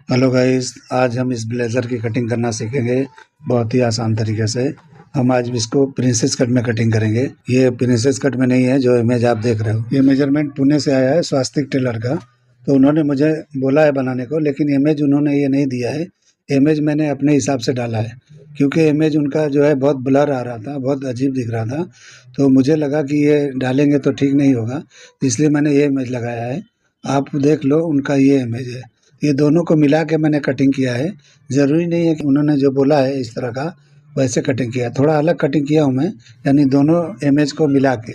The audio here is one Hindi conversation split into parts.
हेलो गाइस, आज हम इस ब्लेज़र की कटिंग करना सीखेंगे बहुत ही आसान तरीके से। हम आज इसको प्रिंसेस कट में कटिंग करेंगे। ये प्रिंसेस कट में नहीं है जो इमेज आप देख रहे हो। ये मेजरमेंट पुणे से आया है स्वास्तिक टेलर का। तो उन्होंने मुझे बोला है बनाने को, लेकिन इमेज उन्होंने ये नहीं दिया है। इमेज मैंने अपने हिसाब से डाला है, क्योंकि इमेज उनका जो है बहुत ब्लर आ रहा था, बहुत अजीब दिख रहा था। तो मुझे लगा कि ये डालेंगे तो ठीक नहीं होगा, इसलिए मैंने ये इमेज लगाया है। आप देख लो, उनका ये इमेज है। ये दोनों को मिला के मैंने कटिंग किया है। ज़रूरी नहीं है कि उन्होंने जो बोला है इस तरह का वैसे कटिंग किया है, थोड़ा अलग कटिंग किया हूँ मैं, यानी दोनों इमेज को मिला के।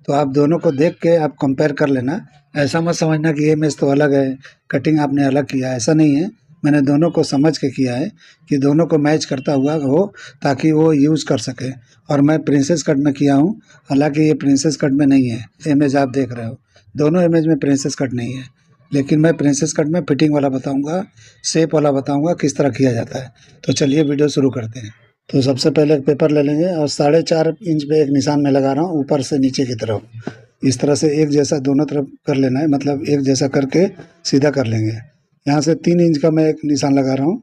तो आप दोनों को देख के आप कंपेयर कर लेना। ऐसा मत समझना कि ये इमेज तो अलग है, कटिंग आपने अलग किया है, ऐसा नहीं है। मैंने दोनों को समझ के किया है कि दोनों को मैच करता हुआ हो, ताकि वो यूज़ कर सकें। और मैं प्रिंसेस कट में किया हूँ, हालाँकि ये प्रिंसेस कट में नहीं है। इमेज आप देख रहे हो, दोनों इमेज में प्रिंसेस कट नहीं है। लेकिन मैं प्रिंसेस कट में फिटिंग वाला बताऊंगा, शेप वाला बताऊंगा किस तरह किया जाता है। तो चलिए वीडियो शुरू करते हैं। तो सबसे पहले एक पेपर ले लेंगे और 4.5 इंच पे एक निशान में लगा रहा हूँ, ऊपर से नीचे की तरफ। इस तरह से एक जैसा दोनों तरफ कर लेना है, मतलब एक जैसा करके सीधा कर लेंगे। यहाँ से 3 इंच का मैं एक निशान लगा रहा हूँ।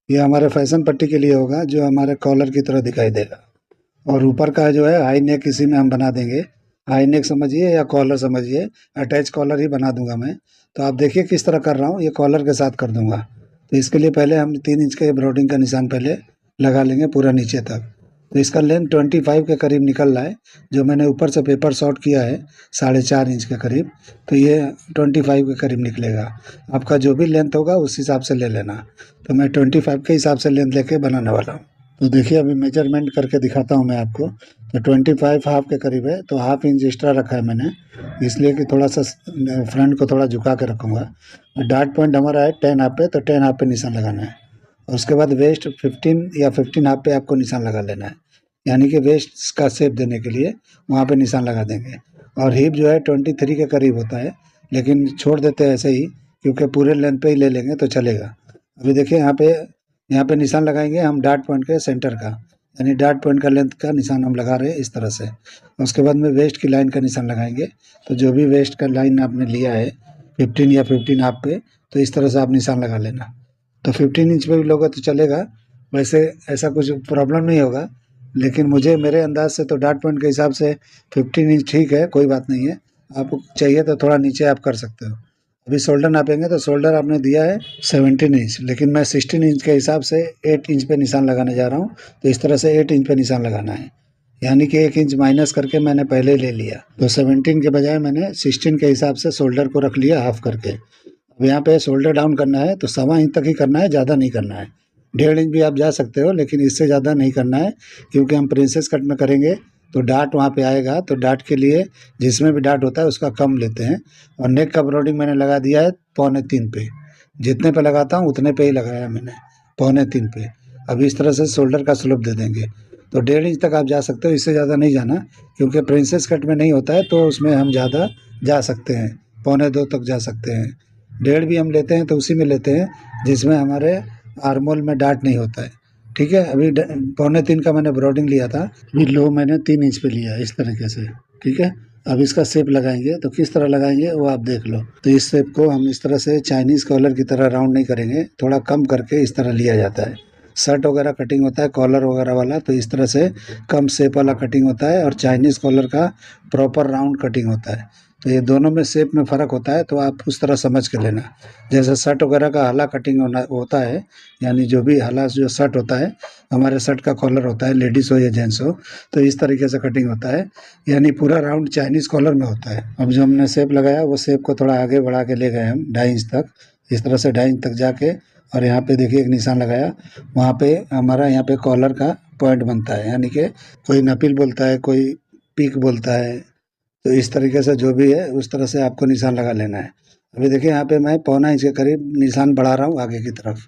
ये हमारे फैशन पट्टी के लिए होगा, जो हमारे कॉलर की तरह दिखाई देगा। और ऊपर का जो है हाई नेक, इसी में हम बना देंगे। हाई नेक समझिए या कॉलर समझिए, अटैच कॉलर ही बना दूंगा मैं। तो आप देखिए किस तरह कर रहा हूँ, ये कॉलर के साथ कर दूंगा। तो इसके लिए पहले हम 3 इंच के ब्रॉडिंग का निशान पहले लगा लेंगे पूरा नीचे तक। तो इसका लेंथ 25 के करीब निकल रहा है, जो मैंने ऊपर से पेपर शॉर्ट किया है 4.5 इंच के करीब। तो ये 25 के करीब निकलेगा। आपका जो भी लेंथ होगा उस हिसाब से ले लेना। तो मैं 25 के हिसाब से लेंथ लेके बनाने वाला हूँ। तो देखिए, अभी मेजरमेंट करके दिखाता हूँ मैं आपको। तो 25 हाफ के करीब है, तो हाफ इंच एक्स्ट्रा रखा है मैंने, इसलिए कि थोड़ा सा फ्रंट को थोड़ा झुका के रखूँगा। और डार्ट पॉइंट हमारा है 10 हाफ पे, तो 10 हाफ पे निशान लगाना है। और उसके बाद वेस्ट 15 या 15 हाफ पे आपको निशान लगा लेना है, यानी कि वेस्ट का शेप देने के लिए वहाँ पे निशान लगा देंगे। और हिप जो है 23 के करीब होता है, लेकिन छोड़ देते हैं ऐसे ही, क्योंकि पूरे लेंथ पे ही ले लेंगे तो चलेगा। अभी देखिए, यहाँ पे निशान लगाएंगे हम डार्ट पॉइंट के सेंटर का, यानी डार्ट पॉइंट का लेंथ का निशान हम लगा रहे हैं इस तरह से। उसके बाद में वेस्ट की लाइन का निशान लगाएंगे। तो जो भी वेस्ट का लाइन आपने लिया है 15 या 15 हाफ पे, तो इस तरह से आप निशान लगा लेना। तो 15 इंच पे भी लोगे तो चलेगा, वैसे ऐसा कुछ प्रॉब्लम नहीं होगा। लेकिन मुझे मेरे अंदाज से तो डार्ट पॉइंट के हिसाब से 15 इंच ठीक है, कोई बात नहीं है। आपको चाहिए तो थोड़ा नीचे आप कर सकते हो। अभी शोल्डर नापेंगे, तो शोल्डर आपने दिया है 17 इंच, लेकिन मैं 16 इंच के हिसाब से 8 इंच पे निशान लगाने जा रहा हूँ। तो इस तरह से 8 इंच पे निशान लगाना है, यानी कि 1 इंच माइनस करके मैंने पहले ले लिया। तो 17 के बजाय मैंने 16 के हिसाब से शोल्डर को रख लिया हाफ करके। अब यहाँ पे शोल्डर डाउन करना है तो 1.25 इंच तक ही करना है, ज़्यादा नहीं करना है। 1.5 इंच भी आप जा सकते हो, लेकिन इससे ज़्यादा नहीं करना है, क्योंकि हम प्रिंसेस कट में करेंगे तो डार्ट वहाँ पे आएगा। तो डार्ट के लिए जिसमें भी डार्ट होता है उसका कम लेते हैं। और नेक का ब्रॉडिंग मैंने लगा दिया है 2.25 पे। जितने पे लगाता हूँ उतने पे ही लगाया मैंने, 2.25 पे। अभी इस तरह से शोल्डर का स्लोप दे देंगे। तो 1.5 इंच तक आप जा सकते हो, इससे ज़्यादा नहीं जाना, क्योंकि प्रिंसेस कट में नहीं होता है, तो उसमें हम ज़्यादा जा सकते हैं, 1.25 तक जा सकते हैं। 1.5 भी हम लेते हैं तो उसी में लेते हैं जिसमें हमारे आर्मोल में डार्ट नहीं होता है। ठीक है, अभी 2.25 का मैंने ब्रॉडिंग लिया था, अभी लो मैंने 3 इंच पे लिया है इस तरीके से। ठीक है, अब इसका शेप लगाएंगे। तो किस तरह लगाएंगे वो आप देख लो। तो इस शेप को हम इस तरह से चाइनीज़ कॉलर की तरह राउंड नहीं करेंगे, थोड़ा कम करके इस तरह लिया जाता है। शर्ट वगैरह कटिंग होता है कॉलर वगैरह वाला, तो इस तरह से कम शेप वाला कटिंग होता है, और चाइनीज़ कॉलर का प्रॉपर राउंड कटिंग होता है। तो ये दोनों में शेप में फ़र्क होता है, तो आप उस तरह समझ के लेना। जैसे शर्ट वगैरह का हला कटिंग होता है, यानी जो भी हला जो शर्ट होता है, हमारे शर्ट का कॉलर होता है, लेडीज़ हो या जेंट्स हो, तो इस तरीके से कटिंग होता है, यानी पूरा राउंड चाइनीज़ कॉलर में होता है। अब जो हमने शेप लगाया वो शेप को थोड़ा आगे बढ़ा के ले गए हम 2.5 इंच तक, इस तरह से 2.5 इंच तक जाके। और यहाँ पे देखिए एक निशान लगाया, वहाँ पे हमारा यहाँ पे कॉलर का पॉइंट बनता है, यानी कि कोई नपिल बोलता है, कोई पीक बोलता है। तो इस तरीके से जो भी है उस तरह से आपको निशान लगा लेना है। अभी देखिए, यहाँ पे मैं 1.25 इंच के करीब निशान बढ़ा रहा हूँ आगे की तरफ।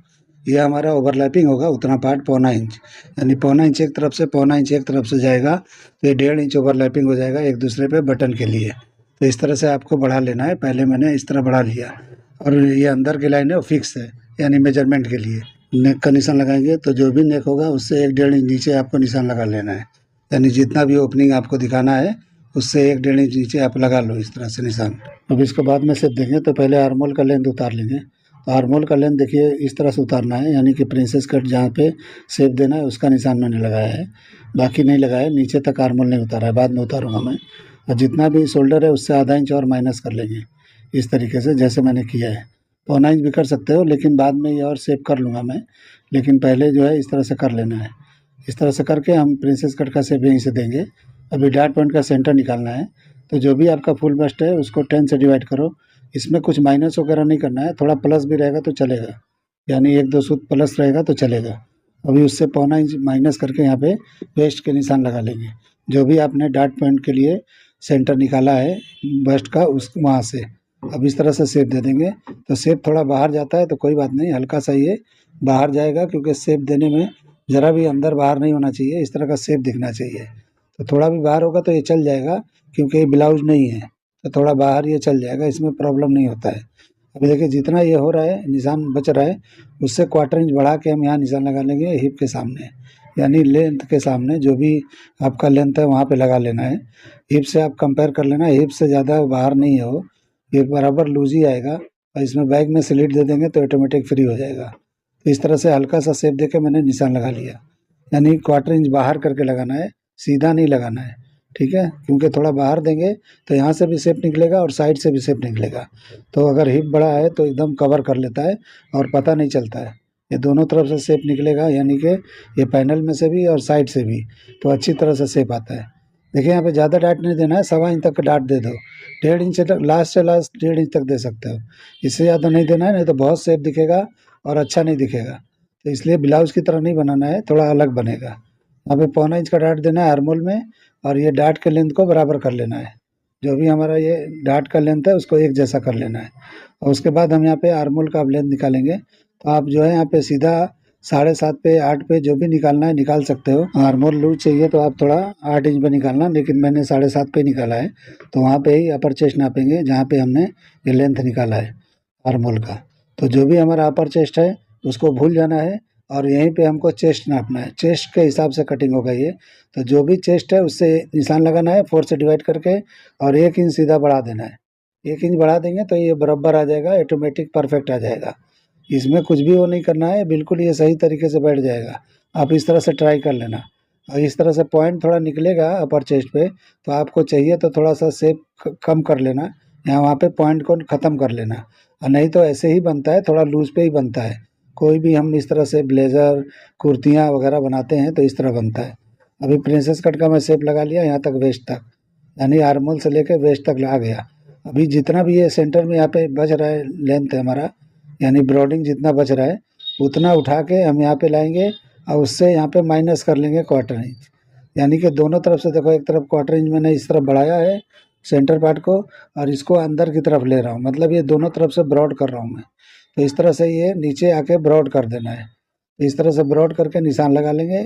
ये हमारा ओवरलैपिंग होगा, उतना पार्ट 1.25 इंच, यानी 1.25 इंच एक तरफ से, 1.25 इंच एक तरफ से जाएगा, तो ये 1.5 इंच ओवरलैपिंग हो जाएगा एक दूसरे पे बटन के लिए। तो इस तरह से आपको बढ़ा लेना है। पहले मैंने इस तरह बढ़ा लिया, और ये अंदर की लाइन है वो फिक्स है, यानी मेजरमेंट के लिए। नेक का निशान लगाएंगे तो जो भी नेक होगा उससे 1 1.5 इंच नीचे आपको निशान लगा लेना है, यानी जितना भी ओपनिंग आपको दिखाना है उससे 1 1.5 इंच नीचे आप लगा लो इस तरह से निशान। अब इसको बाद में शेप देंगे, तो पहले आर्मोल का लेंथ उतार लेंगे। आर्मोल का लेंथ देखिए इस तरह से उतारना है, यानी कि प्रिंसेस कट जहाँ पे शेप देना है उसका निशान मैंने लगाया है, बाकी नहीं लगाया। नीचे तक आर्मोल नहीं उतारा है, बाद में उतारूंगा मैं। और जितना भी शोल्डर है उससे आधा इंच और माइनस कर लेंगे इस तरीके से जैसे मैंने किया है। पौना इंच भी कर सकते हो, लेकिन बाद में ये और शेप कर लूँगा मैं, लेकिन पहले जो है इस तरह से कर लेना है। इस तरह से करके हम प्रिंसेस कट का शेप यहीं से देंगे। अभी डॉट पॉइंट का सेंटर निकालना है, तो जो भी आपका फुल बस्ट है उसको 10 से डिवाइड करो। इसमें कुछ माइनस वगैरह नहीं करना है, थोड़ा प्लस भी रहेगा तो चलेगा, यानी 1-2 सूत प्लस रहेगा तो चलेगा। अभी उससे पौना इंच माइनस करके यहाँ पे वेस्ट के निशान लगा लेंगे। जो भी आपने डॉट पॉइंट के लिए सेंटर निकाला है बस्ट का उस वहाँ से अब इस तरह से शेप दे देंगे। तो शेप थोड़ा बाहर जाता है तो कोई बात नहीं, हल्का सा ये बाहर जाएगा, क्योंकि शेप देने में ज़रा भी अंदर बाहर नहीं होना चाहिए, इस तरह का शेप दिखना चाहिए। तो थोड़ा भी बाहर होगा तो ये चल जाएगा, क्योंकि ये ब्लाउज नहीं है, तो थोड़ा बाहर ये चल जाएगा, इसमें प्रॉब्लम नहीं होता है। अभी देखिए जितना ये हो रहा है निशान बच रहा है, उससे क्वार्टर इंच बढ़ा के हम यहाँ निशान लगा लेंगे हिप के सामने, यानी लेंथ के सामने जो भी आपका लेंथ है वहाँ पे लगा लेना है। हिप से आप कंपेयर कर लेना, हिप से ज़्यादा बाहर नहीं हो, ये बराबर लूज ही आएगा। और इसमें बैक में स्लिट दे देंगे तो ऑटोमेटिक फ्री हो जाएगा। तो इस तरह से हल्का सा शेप देके मैंने निशान लगा लिया, यानी क्वार्टर इंच बाहर करके लगाना है, सीधा नहीं लगाना है, ठीक है। क्योंकि थोड़ा बाहर देंगे तो यहाँ से भी शेप निकलेगा और साइड से भी शेप निकलेगा। तो अगर हिप बड़ा है तो एकदम कवर कर लेता है और पता नहीं चलता है। ये दोनों तरफ से शेप निकलेगा, यानी कि ये पैनल में से भी और साइड से भी, तो अच्छी तरह से शेप आता है। देखिए यहाँ पे ज़्यादा डाट नहीं देना है, 1.25 इंच तक का डाट दे दो, 1.5 इंच तक, लास्ट से लास्ट 1.5 इंच तक दे सकते हो। इससे ज़्यादा नहीं देना है, नहीं तो बहुत शेप दिखेगा और अच्छा नहीं दिखेगा। तो इसलिए ब्लाउज की तरह नहीं बनाना है, थोड़ा अलग बनेगा। यहाँ पे 1.25 इंच का डाट देना है आर्मोल में, और ये डाट के लेंथ को बराबर कर लेना है। जो भी हमारा ये डाट का लेंथ है उसको एक जैसा कर लेना है। और उसके बाद हम यहाँ पे आर्मोल का अब लेंथ निकालेंगे। तो आप जो है यहाँ पे सीधा 7.5 पे 8 पे जो भी निकालना है निकाल सकते हो। आर्मोल लूज चाहिए तो आप थोड़ा 8 इंच पे निकालना, लेकिन मैंने 7.5 पे निकाला है, तो वहाँ पे ही अपर चेस्ट नापेंगे जहाँ पे हमने ये लेंथ निकाला है आर्मोल का। तो जो भी हमारा अपर चेस्ट है उसको भूल जाना है, और यहीं पे हमको चेस्ट नापना है, चेस्ट के हिसाब से कटिंग होगा ये। तो जो भी चेस्ट है उससे निशान लगाना है 4 से डिवाइड करके, और 1 इंच सीधा बढ़ा देना है। 1 इंच बढ़ा देंगे तो ये बराबर आ जाएगा, ऑटोमेटिक परफेक्ट आ जाएगा। इसमें कुछ भी वो नहीं करना है, बिल्कुल ये सही तरीके से बैठ जाएगा। आप इस तरह से ट्राई कर लेना। और इस तरह से पॉइंट थोड़ा निकलेगा अपर चेस्ट पे, तो आपको चाहिए तो थोड़ा सा शेप कम कर लेना, यहाँ वहाँ पे पॉइंट को ख़त्म कर लेना। और नहीं तो ऐसे ही बनता है, थोड़ा लूज पे ही बनता है। कोई भी हम इस तरह से ब्लेज़र कुर्तियाँ वगैरह बनाते हैं तो इस तरह बनता है। अभी प्रिंसेस कट का मैं शेप लगा लिया यहाँ तक वेस्ट तक, यानी आर्मोल से लेकर वेस्ट तक आ गया। अभी जितना भी ये सेंटर में यहाँ पे बच रहा है लेंथ है हमारा, यानी ब्रॉडिंग जितना बच रहा है उतना उठा के हम यहाँ पे लाएंगे, और उससे यहाँ पे माइनस कर लेंगे क्वार्टर इंच। यानी कि दोनों तरफ से देखो, एक तरफ क्वार्टर इंच मैंने इस तरफ बढ़ाया है सेंटर पार्ट को, और इसको अंदर की तरफ ले रहा हूँ, मतलब ये दोनों तरफ से ब्रॉड कर रहा हूँ मैं। तो इस तरह से ये नीचे आके ब्रॉड कर देना है। तो इस तरह से ब्रॉड करके निशान लगा लेंगे।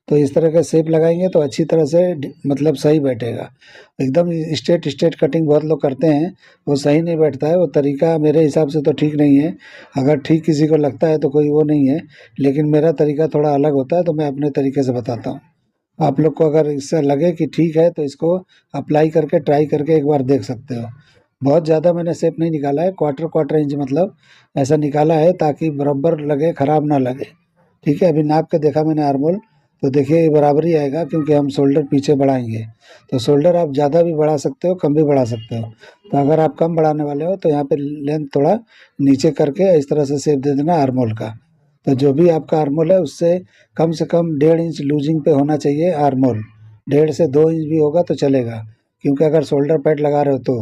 तो इस तरह का शेप लगाएंगे तो अच्छी तरह से मतलब सही बैठेगा। एकदम स्ट्रेट स्ट्रेट कटिंग बहुत लोग करते हैं, वो सही नहीं बैठता है, वो तरीका मेरे हिसाब से तो ठीक नहीं है। अगर ठीक किसी को लगता है तो कोई वो नहीं है, लेकिन मेरा तरीका थोड़ा अलग होता है, तो मैं अपने तरीके से बताता हूँ। आप लोग को अगर इससे लगे कि ठीक है तो इसको अप्लाई करके ट्राई करके एक बार देख सकते हो। बहुत ज़्यादा मैंने शेप नहीं निकाला है, क्वार्टर क्वार्टर इंच मतलब ऐसा निकाला है ताकि बराबर लगे, ख़राब ना लगे। ठीक है, अभी नाप के देखा मैंने आर्मोल, तो देखिए ये बराबर ही आएगा, क्योंकि हम शोल्डर पीछे बढ़ाएंगे। तो शोल्डर आप ज़्यादा भी बढ़ा सकते हो, कम भी बढ़ा सकते हो। तो अगर आप कम बढ़ाने वाले हो तो यहाँ पे लेंथ थोड़ा नीचे करके इस तरह से शेप दे देना आर्मोल का। तो जो भी आपका आर्मोल है उससे कम से कम 1.5 इंच लूजिंग पे होना चाहिए आर्मोल। 1.5 से 2 इंच भी होगा तो चलेगा, क्योंकि अगर शोल्डर पैड लगा रहे हो तो,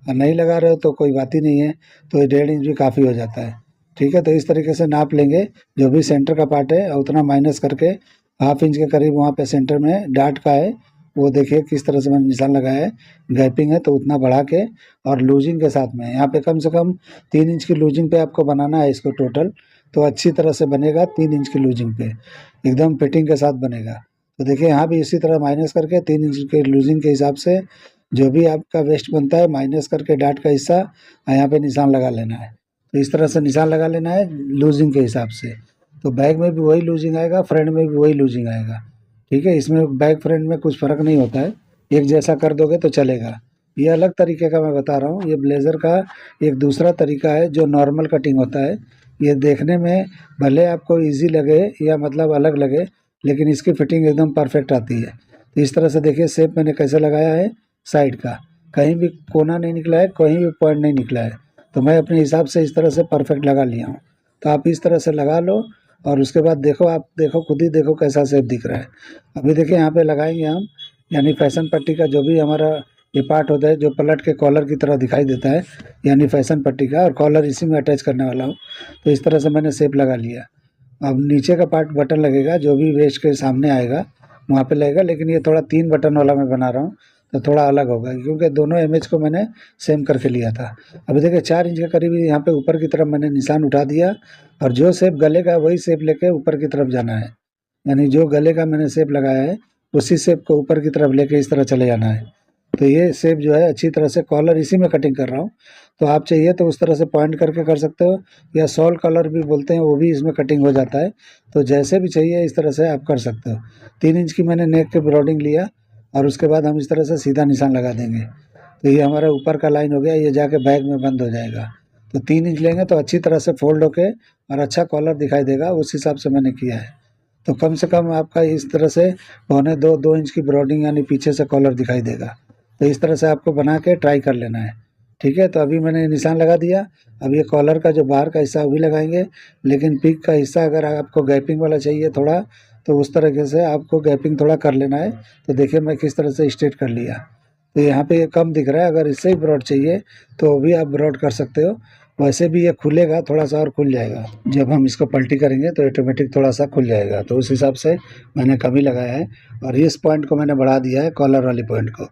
और नहीं लगा रहे हो तो कोई बात ही नहीं है, तो ये 1.5 इंच भी काफ़ी हो जाता है। ठीक है, तो इस तरीके से नाप लेंगे, जो भी सेंटर का पार्ट है उतना माइनस करके 1/2 इंच के करीब वहाँ पे सेंटर में डाट का है, वो देखिए किस तरह से मैंने निशान लगाया है। गैपिंग है तो उतना बढ़ा के, और लूजिंग के साथ में यहाँ पे कम से कम 3 इंच की लूजिंग पे आपको बनाना है इसको टोटल, तो अच्छी तरह से बनेगा। 3 इंच की लूजिंग पे एकदम फिटिंग के साथ बनेगा। तो देखिए यहाँ भी इसी तरह माइनस करके 3 इंच के लूजिंग के हिसाब से जो भी आपका वेस्ट बनता है माइनस करके डाट का हिस्सा यहाँ पे निशान लगा लेना है। तो इस तरह से निशान लगा लेना है लूजिंग के हिसाब से। तो बैक में भी वही लूजिंग आएगा, फ्रंट में भी वही लूजिंग आएगा। ठीक है, इसमें बैक फ्रंट में कुछ फ़र्क नहीं होता है, एक जैसा कर दोगे तो चलेगा। ये अलग तरीके का मैं बता रहा हूँ। ये ब्लेज़र का एक दूसरा तरीका है जो नॉर्मल कटिंग होता है। ये देखने में भले आपको इजी लगे या मतलब अलग लगे, लेकिन इसकी फिटिंग एकदम परफेक्ट आती है। तो इस तरह से देखिए शेप मैंने कैसे लगाया है साइड का, कहीं भी कोना नहीं निकला है, कहीं भी पॉइंट नहीं निकला है। तो मैं अपने हिसाब से इस तरह से परफेक्ट लगा लिया हूँ। तो आप इस तरह से लगा लो और उसके बाद देखो, आप देखो खुद ही देखो कैसा शेप दिख रहा है। अभी देखिए यहाँ पे लगाएंगे हम, यानी फैशन पट्टी का जो भी हमारा ये पार्ट होता है जो पलट के कॉलर की तरह दिखाई देता है, यानी फैशन पट्टी का, और कॉलर इसी में अटैच करने वाला हूँ। तो इस तरह से मैंने शेप लगा लिया। अब नीचे का पार्ट बटन लगेगा जो भी वेस्ट के सामने आएगा वहाँ पे लगेगा, लेकिन ये थोड़ा 3 बटन वाला मैं बना रहा हूँ तो थोड़ा अलग होगा, क्योंकि दोनों इमेज को मैंने सेम करके लिया था। अभी देखिए 4 इंच के करीब यहाँ पे ऊपर की तरफ मैंने निशान उठा दिया, और जो शेप गले का वही शेप लेके ऊपर की तरफ जाना है। यानी जो गले का मैंने शेप लगाया है उसी शेप को ऊपर की तरफ लेके इस तरह चले जाना है। तो ये शेप जो है अच्छी तरह से, कॉलर इसी में कटिंग कर रहा हूँ। तो आप चाहिए तो उस तरह से पॉइंट करके कर सकते हो, या सॉल कलर भी बोलते हैं, वो भी इसमें कटिंग हो जाता है। तो जैसे भी चाहिए इस तरह से आप कर सकते हो। 3 इंच की मैंने नेक के ब्रॉडिंग लिया, और उसके बाद हम इस तरह से सीधा निशान लगा देंगे। तो ये हमारा ऊपर का लाइन हो गया, ये जाके बैक में बंद हो जाएगा। तो 3 इंच लेंगे तो अच्छी तरह से फोल्ड होके और अच्छा कॉलर दिखाई देगा, उस हिसाब से मैंने किया है। तो कम से कम आपका इस तरह से 2 इंच की ब्रॉडिंग यानी पीछे से कॉलर दिखाई देगा। तो इस तरह से आपको बना के ट्राई कर लेना है। ठीक है, तो अभी मैंने निशान लगा दिया। अब ये कॉलर का जो बाहर का हिस्सा वो भी लगाएंगे, लेकिन पीक का हिस्सा अगर आपको गैपिंग वाला चाहिए थोड़ा, तो उस तरीके से आपको गैपिंग थोड़ा कर लेना है। तो देखिए मैं किस तरह से स्ट्रेट कर लिया। तो यहाँ पे ये कम दिख रहा है, अगर इससे ही ब्रॉड चाहिए तो वो भी आप ब्रॉड कर सकते हो। वैसे भी ये खुलेगा, थोड़ा सा और खुल जाएगा। जब हम इसको पलटी करेंगे तो ऑटोमेटिक थोड़ा सा खुल जाएगा। तो उस हिसाब से मैंने कम ही लगाया है, और इस पॉइंट को मैंने बढ़ा दिया है, कॉलर वाली पॉइंट को।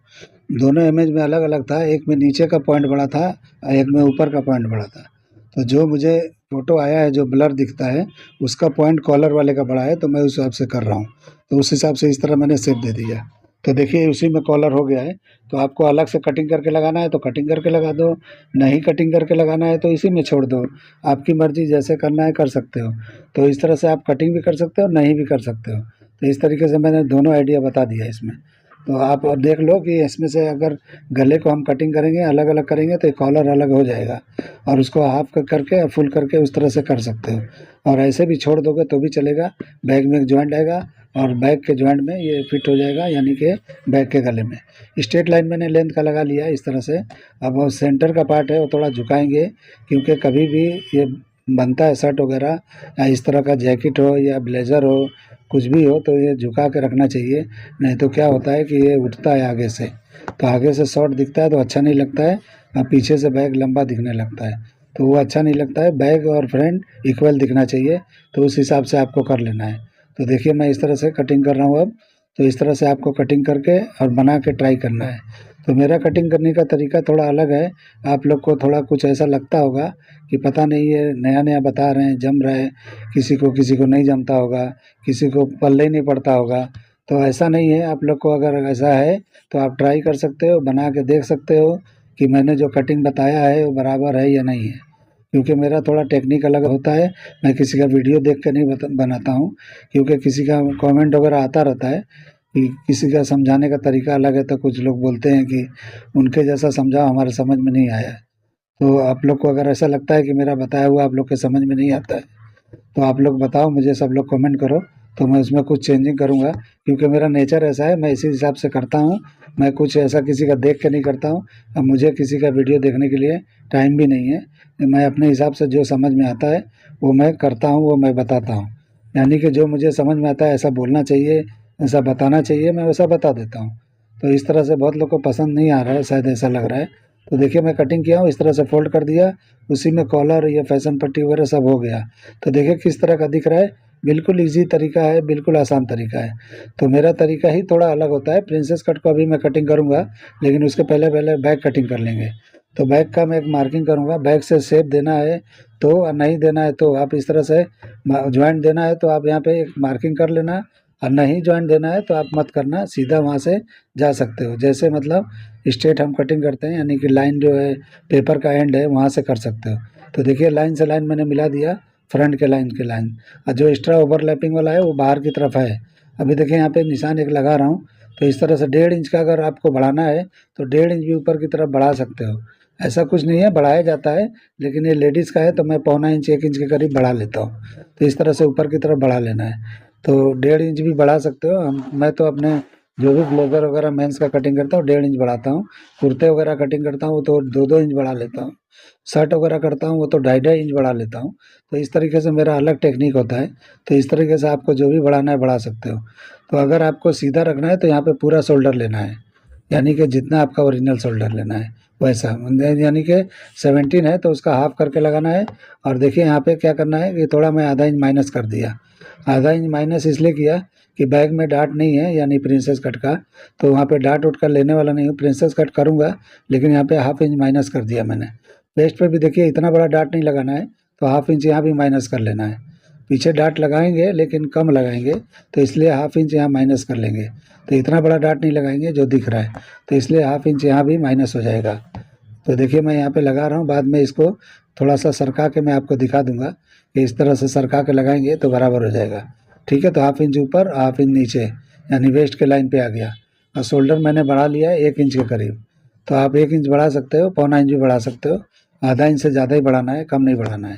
दोनों इमेज में अलग अलग था, एक में नीचे का पॉइंट बड़ा था, एक में ऊपर का पॉइंट बड़ा था। तो जो मुझे फ़ोटो आया है जो ब्लर दिखता है उसका पॉइंट कॉलर वाले का बड़ा है, तो मैं उस हिसाब से कर रहा हूँ। तो उस हिसाब से इस तरह मैंने शेप दे दिया। तो देखिए उसी में कॉलर हो गया है। तो आपको अलग से कटिंग करके लगाना है तो कटिंग करके लगा दो, नहीं कटिंग करके लगाना है तो इसी में छोड़ दो। आपकी मर्ज़ी, जैसे करना है कर सकते हो। तो इस तरह से आप कटिंग भी कर सकते हो, नहीं भी कर सकते हो। तो इस तरीके से मैंने दोनों आइडिया बता दिया इसमें। तो आप अब देख लो कि इसमें से अगर गले को हम कटिंग करेंगे, अलग अलग करेंगे, तो कॉलर अलग हो जाएगा, और उसको हाफ करके फुल करके उस तरह से कर सकते हो। और ऐसे भी छोड़ दोगे तो भी चलेगा। बैक में एक जॉइंट आएगा और बैक के जॉइंट में ये फिट हो जाएगा, यानी कि बैक के गले में। स्ट्रेट लाइन मैंने लेंथ का लगा लिया है इस तरह से। अब वो सेंटर का पार्ट है वो थोड़ा झुकाएंगे, क्योंकि कभी भी ये बनता है शर्ट वगैरह, या इस तरह का जैकेट हो या ब्लेज़र हो, कुछ भी हो, तो ये झुका के रखना चाहिए। नहीं तो क्या होता है कि ये उठता है आगे से, तो आगे से शॉर्ट दिखता है तो अच्छा नहीं लगता है, और पीछे से बैग लंबा दिखने लगता है, तो वो अच्छा नहीं लगता है। बैग और फ्रंट इक्वल दिखना चाहिए, तो उस हिसाब से आपको कर लेना है। तो देखिए मैं इस तरह से कटिंग कर रहा हूँ अब। तो इस तरह से आपको कटिंग करके और बना के ट्राई करना है। तो मेरा कटिंग करने का तरीका थोड़ा अलग है। आप लोग को थोड़ा कुछ ऐसा लगता होगा कि पता नहीं ये नया नया बता रहे हैं, जम रहा है, किसी को नहीं जमता होगा, किसी को पल्ले ही नहीं पड़ता होगा। तो ऐसा नहीं है। आप लोग को अगर ऐसा है तो आप ट्राई कर सकते हो, बना के देख सकते हो कि मैंने जो कटिंग बताया है वो बराबर है या नहीं है। क्योंकि मेरा थोड़ा टेक्निक अलग होता है, मैं किसी का वीडियो देख के नहीं बनाता हूँ। क्योंकि किसी का कमेंट वगैरह आता रहता है कि किसी का समझाने का तरीका अलग है, तो कुछ लोग बोलते हैं कि उनके जैसा समझाओ, हमारे समझ में नहीं आया है। तो आप लोग को अगर ऐसा लगता है कि मेरा बताया हुआ आप लोग के समझ में नहीं आता है, तो आप लोग बताओ मुझे, सब लोग कमेंट करो, तो मैं उसमें कुछ चेंजिंग करूँगा। क्योंकि मेरा नेचर ऐसा है, मैं इसी हिसाब से करता हूँ। मैं कुछ ऐसा किसी का देख के नहीं करता हूँ। अब मुझे किसी का वीडियो देखने के लिए टाइम भी नहीं है। मैं अपने हिसाब से जो समझ में आता है वो मैं करता हूँ, वो मैं बताता हूँ। यानी कि जो मुझे समझ में आता है ऐसा बोलना चाहिए, ऐसा बताना चाहिए, मैं वैसा बता देता हूँ। तो इस तरह से बहुत लोग को पसंद नहीं आ रहा है, शायद ऐसा लग रहा है। तो देखिए मैं कटिंग किया हूँ, इस तरह से फोल्ड कर दिया, उसी में कॉलर या फैशन पट्टी वगैरह सब हो गया। तो देखिए किस तरह का दिख रहा है। बिल्कुल ईज़ी तरीका है, बिल्कुल आसान तरीका है। तो मेरा तरीका ही थोड़ा अलग होता है। प्रिंसेस कट को अभी मैं कटिंग करूँगा, लेकिन उसके पहले पहले बैक कटिंग कर लेंगे। तो बैक का मैं एक मार्किंग करूँगा, बैक से शेप देना है तो, और नहीं देना है तो आप इस तरह से जॉइंट देना है तो आप यहाँ पे एक मार्किंग कर लेना, और नहीं जॉइंट देना है तो आप मत करना, सीधा वहाँ से जा सकते हो। जैसे मतलब स्ट्रेट हम कटिंग करते हैं, यानी कि लाइन जो है पेपर का एंड है वहाँ से कर सकते हो। तो देखिए लाइन से लाइन मैंने मिला दिया, फ्रंट के लाइन के लाइन, और जो एक्स्ट्रा ओवरलैपिंग वाला है वो बाहर की तरफ है। अभी देखिए यहाँ पे निशान एक लगा रहा हूँ, तो इस तरह से 1.5 इंच का अगर आपको बढ़ाना है तो 1.5 इंच भी ऊपर की तरफ बढ़ा सकते हो। ऐसा कुछ नहीं है, बढ़ाया जाता है, लेकिन ये लेडीज़ का है तो मैं 0.25 इंच 1 इंच के करीब बढ़ा लेता हूँ। तो इस तरह से ऊपर की तरफ बढ़ा लेना है। तो 1.5 इंच भी बढ़ा सकते हो। मैं तो अपने जो भी ब्लेज़र वगैरह मेंस का कटिंग करता हूँ 1.5 इंच बढ़ाता हूँ। कुर्ते वगैरह कटिंग करता हूँ तो 2-2 इंच बढ़ा लेता हूँ। शर्ट वगैरह करता हूँ वो तो 2.5-2.5 इंच बढ़ा लेता हूँ। तो इस तरीके से मेरा अलग टेक्नीक होता है। तो इस तरीके से आपको जो भी बढ़ाना है बढ़ा सकते हो। तो अगर आपको सीधा रखना है तो यहाँ पे पूरा शोल्डर लेना है, यानी कि जितना आपका ओरिजिनल शोल्डर लेना है वैसा, यानी कि 17 है तो उसका हाफ करके लगाना है। और देखिए यहाँ पे क्या करना है कि थोड़ा मैं आधा इंच माइनस कर दिया। आधा इंच माइनस इसलिए किया कि बैग में डाट नहीं है, यानी प्रिंसेस कट का, तो वहाँ पे डाट उठ कर लेने वाला नहीं हूँ, प्रिंसेस कट करूँगा, लेकिन यहाँ पे हाफ इंच माइनस कर दिया मैंने। वेस्ट पे भी देखिए इतना बड़ा डाट नहीं लगाना है, तो हाफ इंच यहाँ भी माइनस कर लेना है। पीछे डाट लगाएंगे लेकिन कम लगाएंगे, तो इसलिए हाफ इंच यहाँ माइनस कर लेंगे। तो इतना बड़ा डाट नहीं लगाएंगे जो दिख रहा है, तो इसलिए हाफ इंच यहाँ भी माइनस हो जाएगा। तो देखिए मैं यहाँ पे लगा रहा हूँ, बाद में इसको थोड़ा सा सरका के मैं आपको दिखा दूंगा कि इस तरह से सरका के लगाएंगे तो बराबर हो जाएगा। ठीक है, तो हाफ इंच ऊपर हाफ इंच नीचे, यानी वेस्ट के लाइन पे आ गया। और शोल्डर मैंने बढ़ा लिया है 1 इंच के करीब। तो आप 1 इंच बढ़ा सकते हो, 0.25 इंच भी बढ़ा सकते हो। आधा इंच से ज़्यादा ही बढ़ाना है, कम नहीं बढ़ाना है।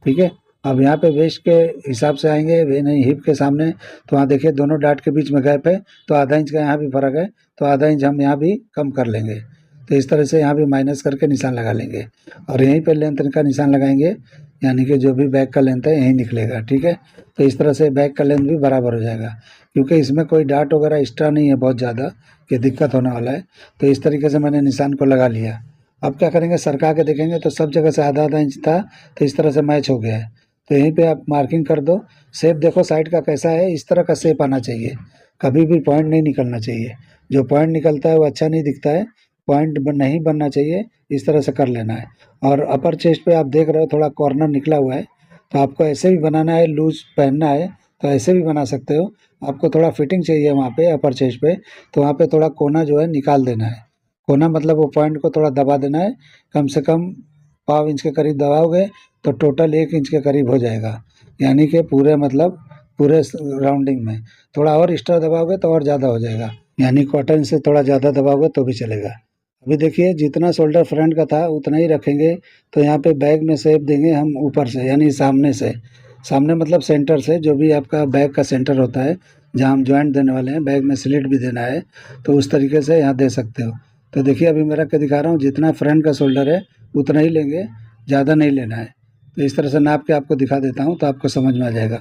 ठीक है, अब यहाँ पे वेस्ट के हिसाब से आएंगे, वे नहीं हिप के सामने, तो वहाँ देखिए दोनों डाट के बीच में गैप है, तो आधा इंच का यहाँ भी फर्क है, तो आधा इंच हम यहाँ भी कम कर लेंगे। तो इस तरह से यहाँ भी माइनस करके निशान लगा लेंगे और यहीं पे लेंथ का निशान लगाएंगे, यानी कि जो भी बैग का लेंथ है यहीं निकलेगा। ठीक है, तो इस तरह से बैग का लेंथ भी बराबर हो जाएगा, क्योंकि इसमें कोई डाट वगैरह एक्स्ट्रा नहीं है बहुत ज़्यादा कि दिक्कत होने वाला है। तो इस तरीके से मैंने निशान को लगा लिया। अब क्या करेंगे, सरका के देखेंगे तो सब जगह से आधा आधा इंच था, तो इस तरह से मैच हो गया है। तो यहीं पे आप मार्किंग कर दो। शेप देखो साइड का कैसा है, इस तरह का शेप आना चाहिए, कभी भी पॉइंट नहीं निकलना चाहिए। जो पॉइंट निकलता है वो अच्छा नहीं दिखता है, पॉइंट नहीं बनना चाहिए। इस तरह से कर लेना है। और अपर चेस्ट पे आप देख रहे हो थोड़ा कॉर्नर निकला हुआ है, तो आपको ऐसे भी बनाना है, लूज पहनना है तो ऐसे भी बना सकते हो। आपको थोड़ा फिटिंग चाहिए वहाँ पे अपर चेस्ट पे, तो वहाँ पे थोड़ा कोना जो है निकाल देना है। कोना मतलब वो पॉइंट को थोड़ा दबा देना है, कम से कम 0.25 इंच के करीब दबाओगे तो टोटल 1 इंच के करीब हो जाएगा, यानी कि पूरे मतलब पूरे राउंडिंग में। थोड़ा और एक्स्ट्रा दबाओगे तो और ज़्यादा हो जाएगा, यानी कॉटन से थोड़ा ज़्यादा दबाओगे तो भी चलेगा। अभी देखिए जितना शोल्डर फ्रंट का था उतना ही रखेंगे। तो यहाँ पे बैग में शेप देंगे हम ऊपर से, यानी सामने से। सामने मतलब सेंटर से, जो भी आपका बैग का सेंटर होता है जहाँ हम जॉइंट देने वाले हैं, बैग में स्लिट भी देना है, तो उस तरीके से यहाँ दे सकते हो। तो देखिए अभी मैं रख के दिखा रहा हूँ, जितना फ्रंट का शोल्डर है उतना ही लेंगे, ज़्यादा नहीं लेना है। तो इस तरह से नाप के आपको दिखा देता हूँ तो आपको समझ में आ जाएगा।